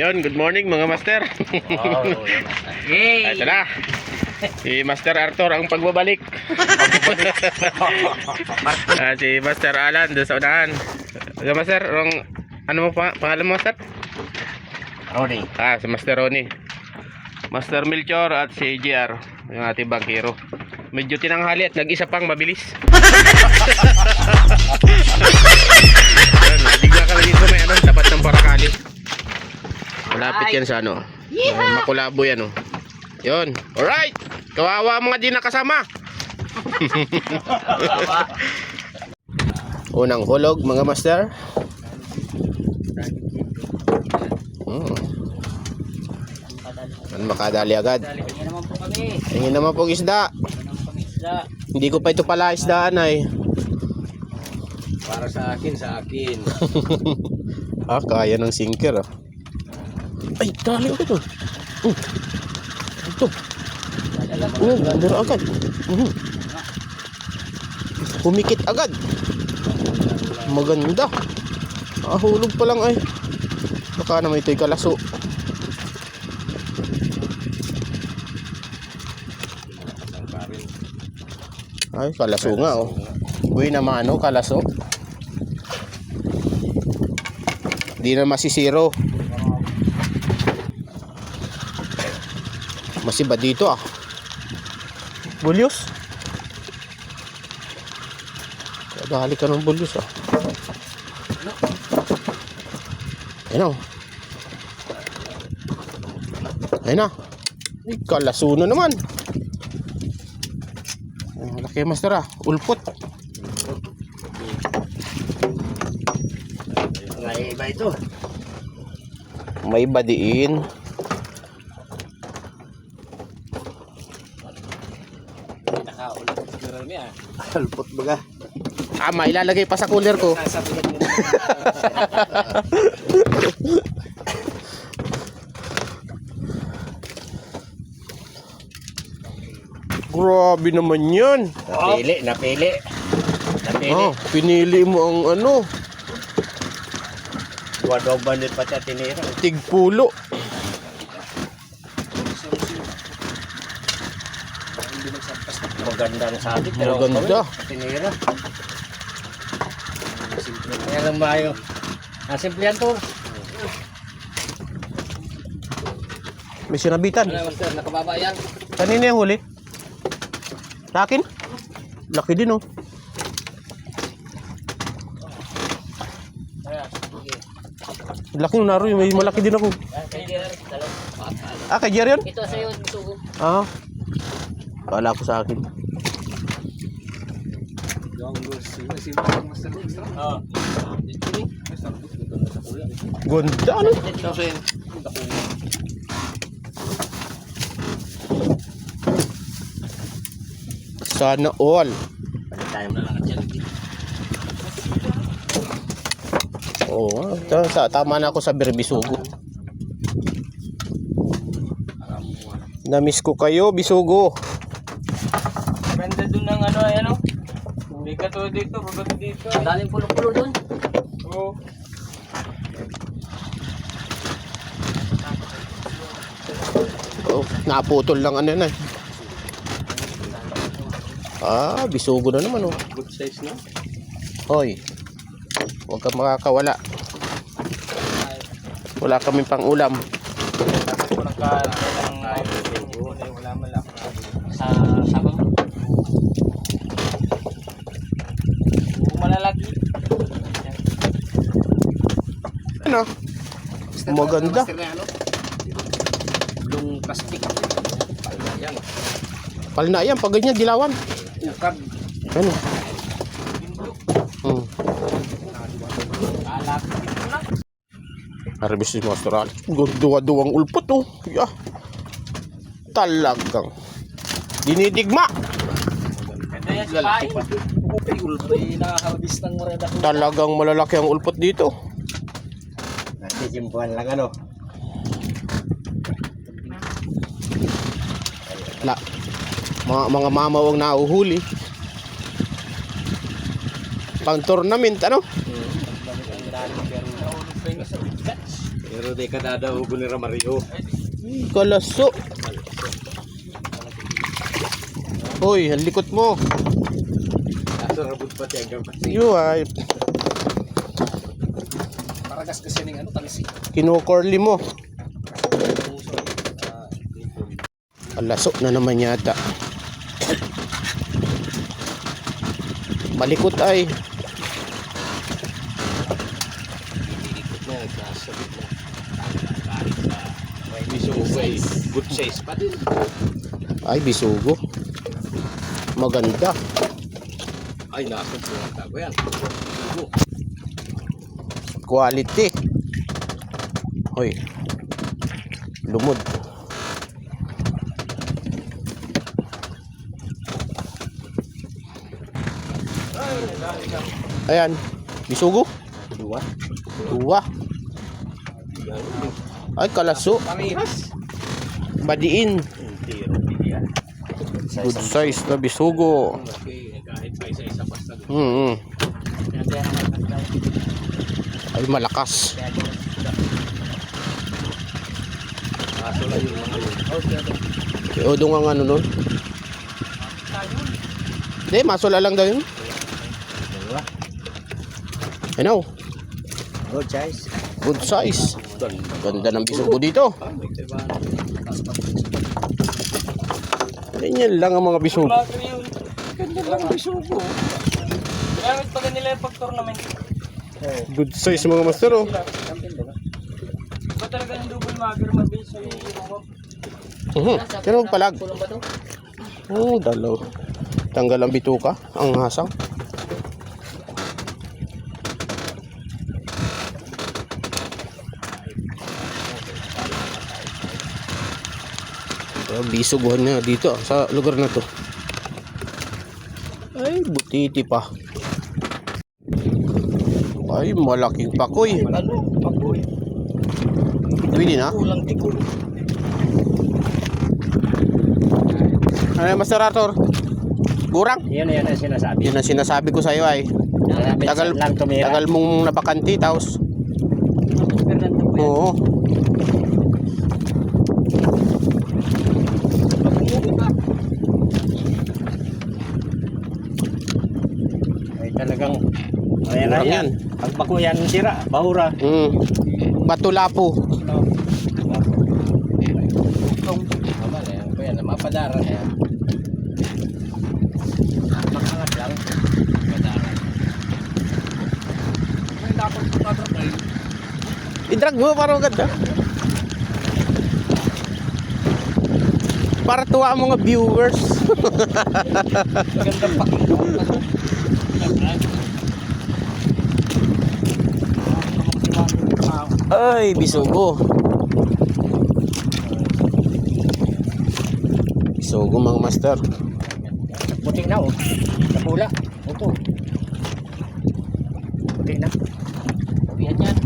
Yon, good morning mga master. Yay! Ito na. Si Master Arthur ang pagbabalik. Si Master Alan doon sa unahan. Okay, Master, ano mo pangalan mo, Master? Ronnie. Si Master Ronnie. Master Melchor at si JR, yung ating bangkero. Medyo tinanghali at nag-isa pang mabilis. Digla ka lang dito, may tapat ng Parakali. Malapit yan sa Makulabo yan Yun. Alright. Kawawa mga di nakasama. Unang hulog mga master. Makadali agad. Tingin naman po kami. Tingin naman pong isda. Hindi ko pa ito pala isdaan ay. Para sa akin. Kaya ng sinker Ay, dali ko ito. Ito. Gandara agad. Humikit agad. Maganda. Hulog pa lang ay. Baka naman ito'y kalaso. Ay, kalaso nga Uy naman kalaso. Di na masisiro. Masiba dito Bulyos. Dali ka ng bulyos Ayun Ayun na. Ay, kalaso na naman. Laki master ulpot. May iba ito. May badiin. Ulpot baga. Ilalagay pa sa cooler ko. Grabe naman yan. Napili. Pinili mo ang Wadong bandit pa siya tinira. tigpulo. Magandang sabit. Maganda. Tinira. Kaya lang mayo. Simple yan to. May sinabitan. Master, nakababa yan. Kanina yung huli? Sa akin? Laki din Laki yung naro, may malaki din ako. Kay Jerry yun? Ito sa'yo, sugo. Kala ko sa akin. Ganda Sana all. Tama na ako sa Bisugo. Namiss ko kayo, Bisugo. Ganda dun ng Hindi ka to dito, bago dito. Daling pulo-pulo dun. Oo. Naputol lang Bisugo na naman Good size na. Hoy. Huwag kang makakawala. Wala kaming pang ulam. Wala malaki. Sa sabang. Malalaki. Maganda. Yung plastic. Palna yan, pag ganyan, dilawan. Ukag. Harvest ni Master Alex. Duwa-duwang ulpot Talagang dinidigma. Ganda yan si Pai. Ulpay nakakabis ng moreda. Talagang malalaki ang ulpot dito. Nasisimpuan lang Mga mamaw ang nauhuli. Pang tournament Pero di ka dadaugo ni Ramario. Kalaso. Hoy, ang likot mo. Kaso rabot pati ang gawin. Yo ay Paragas kasi ng ano, talisi. kinukorli mo. Kalaso na naman yata. Malikot ay. Good size pa din. Ay, bisugo. Maganda. Ay, nasa pumunta ko yan. Quality. Hoy. Lumod. Ayan. Bisugo. Dua. Dua. Ay, kalaso. Parehas. Badiin. Good size na bisugo. Kahit pa isa-isa basta. Ay, malakas. Kaso lang yung mga yun. Odong ang ano nun. Hindi, masula lang daw yun. Ano? Good size. Good size. Ganda ng bisugo dito. Ganyan lang ang mga bisugo. Bagay yun. Ganda lang bisugo. Gamit pa nila yung pag-tournament. Good size mga master oh. Iba talaga yung double mager mabilis sa iyo. Pero magpalag. Oh, dalaw. Tanggal ang bituka, ang hasang. Bisuguhan na dito sa lugar na to. Ay, butiti pa. Ay, malaking pakoy. Ano? Pagoy. Pwede na? Kulang tikul. Ano yung Master Arthur? Gurang? Yan ang sinasabi. Yan ang sinasabi ko sa iyo ay. Tagal, lang tumira. tagal mong napakanti, tapos. Oo. Ay talagang Gurang yan. Pag bakuyan sira, bahura. Batulapo. Tama na yan. Kaya na mapadara na yan. Makangat lang. Mapadara. May dapat patrapay. I-drag mo para maganda. Para tuwa ang mga viewers. Magandang pakinggan. Ay, bisugo. Bisugo mga master. Puting na oh. Napula. Ito. Puting na. Pabihan yan.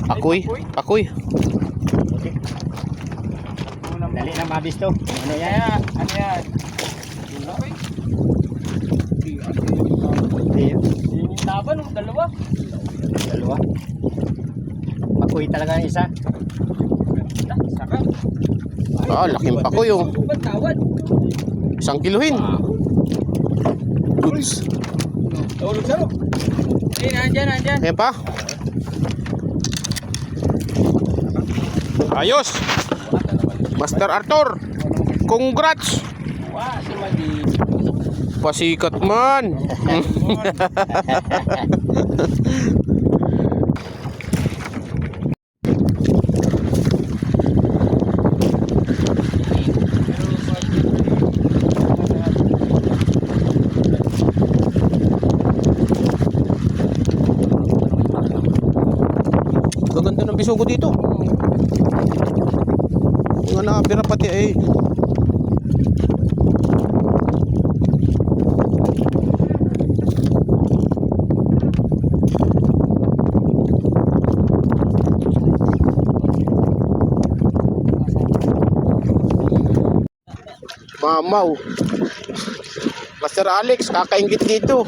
Pakoy. Pakoy. Puting. Dali na mabis to. Ano yan? Ano yan? Hindi. Yun yung laban, dalawa. Dalawa. Pakuy talaga ang isa. Sarap. Ah, laking pakoy oh. Ba't tawad? 1 kiluhin. Goods. Tulog sarap. Eh, nandyan. Ayan pa. Ayos. Master Arthur. Congrats. Wah, si Madi. Pasikat man. Gaganda ng bisugo dito. Mga nakapira pati ay. Mamaw. Master Alex, kakaingit dito.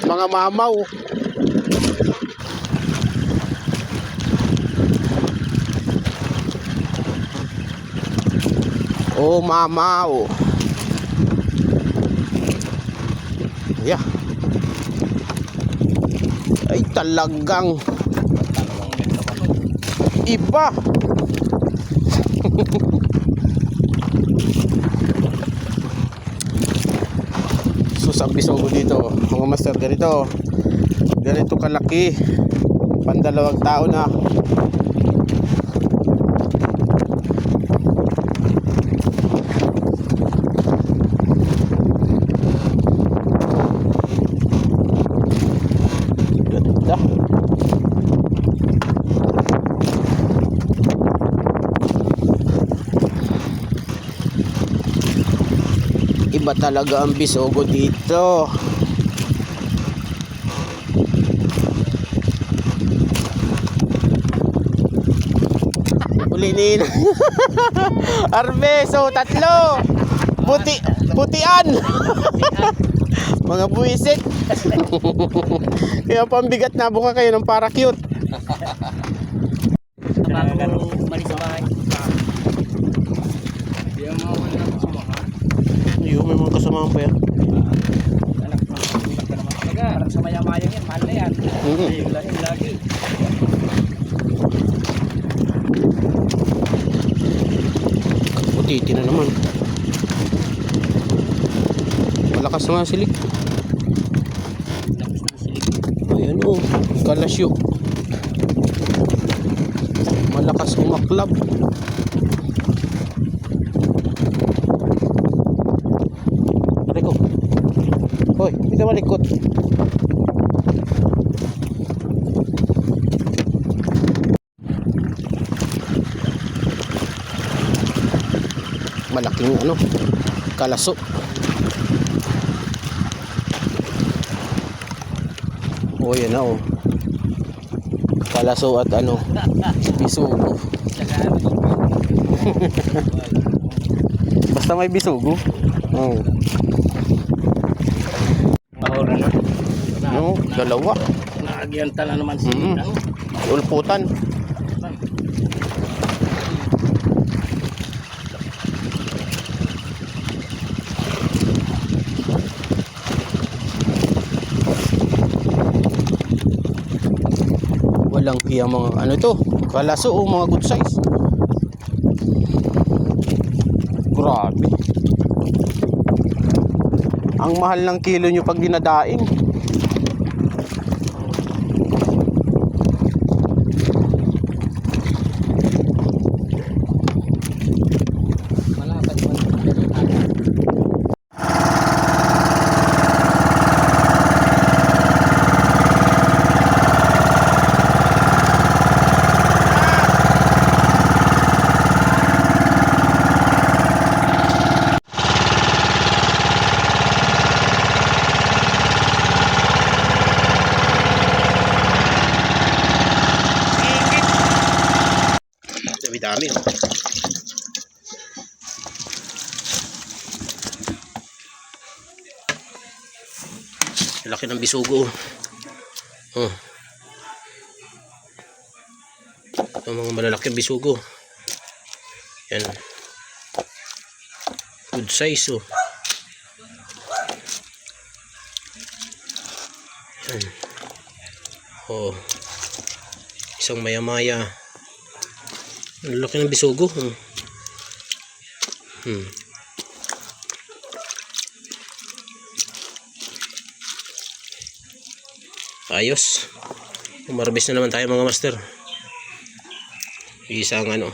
Mga mamaw. Oh, mama, oh. Yeah. Ay, talagang iba. So, sa bisogo dito, mga master, ganito kalaki, pandalawang tao na. Ganda. Iba talaga ang bisogo dito. Ulinin. Arbeso, tatlo. Putian. Mga buwisit. Kaya pambigat na buka kayo ng parakyut. Balik sa bahay. Yung mga wala na kasamahan. Ayun, may mga kasamahan pa yan. Anak ko, hindi ka naman talaga. Parang sa maya-maya yan, mahal na yan. Lagi. Putiti na naman. Malakas na nga silik. Ayan o, kalasyo. Malakas umaklab. Reko. Hoy, hindi ka malikot. Malaking ano, kalaso. Oh, yan na oh. Kalaso at ano, bisugo. Basta may bisugo. Oh. Mahura na. No, dalawa. Naagyanta na naman si Ulputan. Walang kaya mga ano to, kalaso o mga good size. Grabe. Ang mahal ng kilo nyo pag dinadaing. Dami-dami. Laki ng bisugo. Oh. Ito mga malalaking bisugo. Yan. Good size oh. Yan. Oh. Isang maya-maya. Ang laki ng bisugo. Ayos. Umarbis na naman tayo mga master. Isang ano.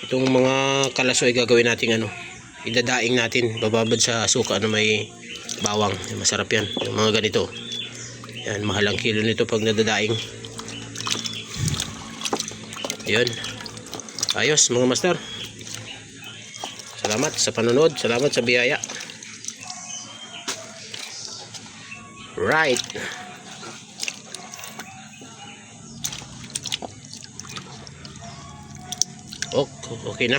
Itong mga kalaso ay gagawin natin ano. Idadaing natin. Bababad sa suka na may bawang. Masarap yan. Yung mga ganito. Yan. Mahal ang kilo nito pag nadadaing. Yun. Ayos mga master. Salamat sa panonood. Salamat sa biyaya. Right. Okay na.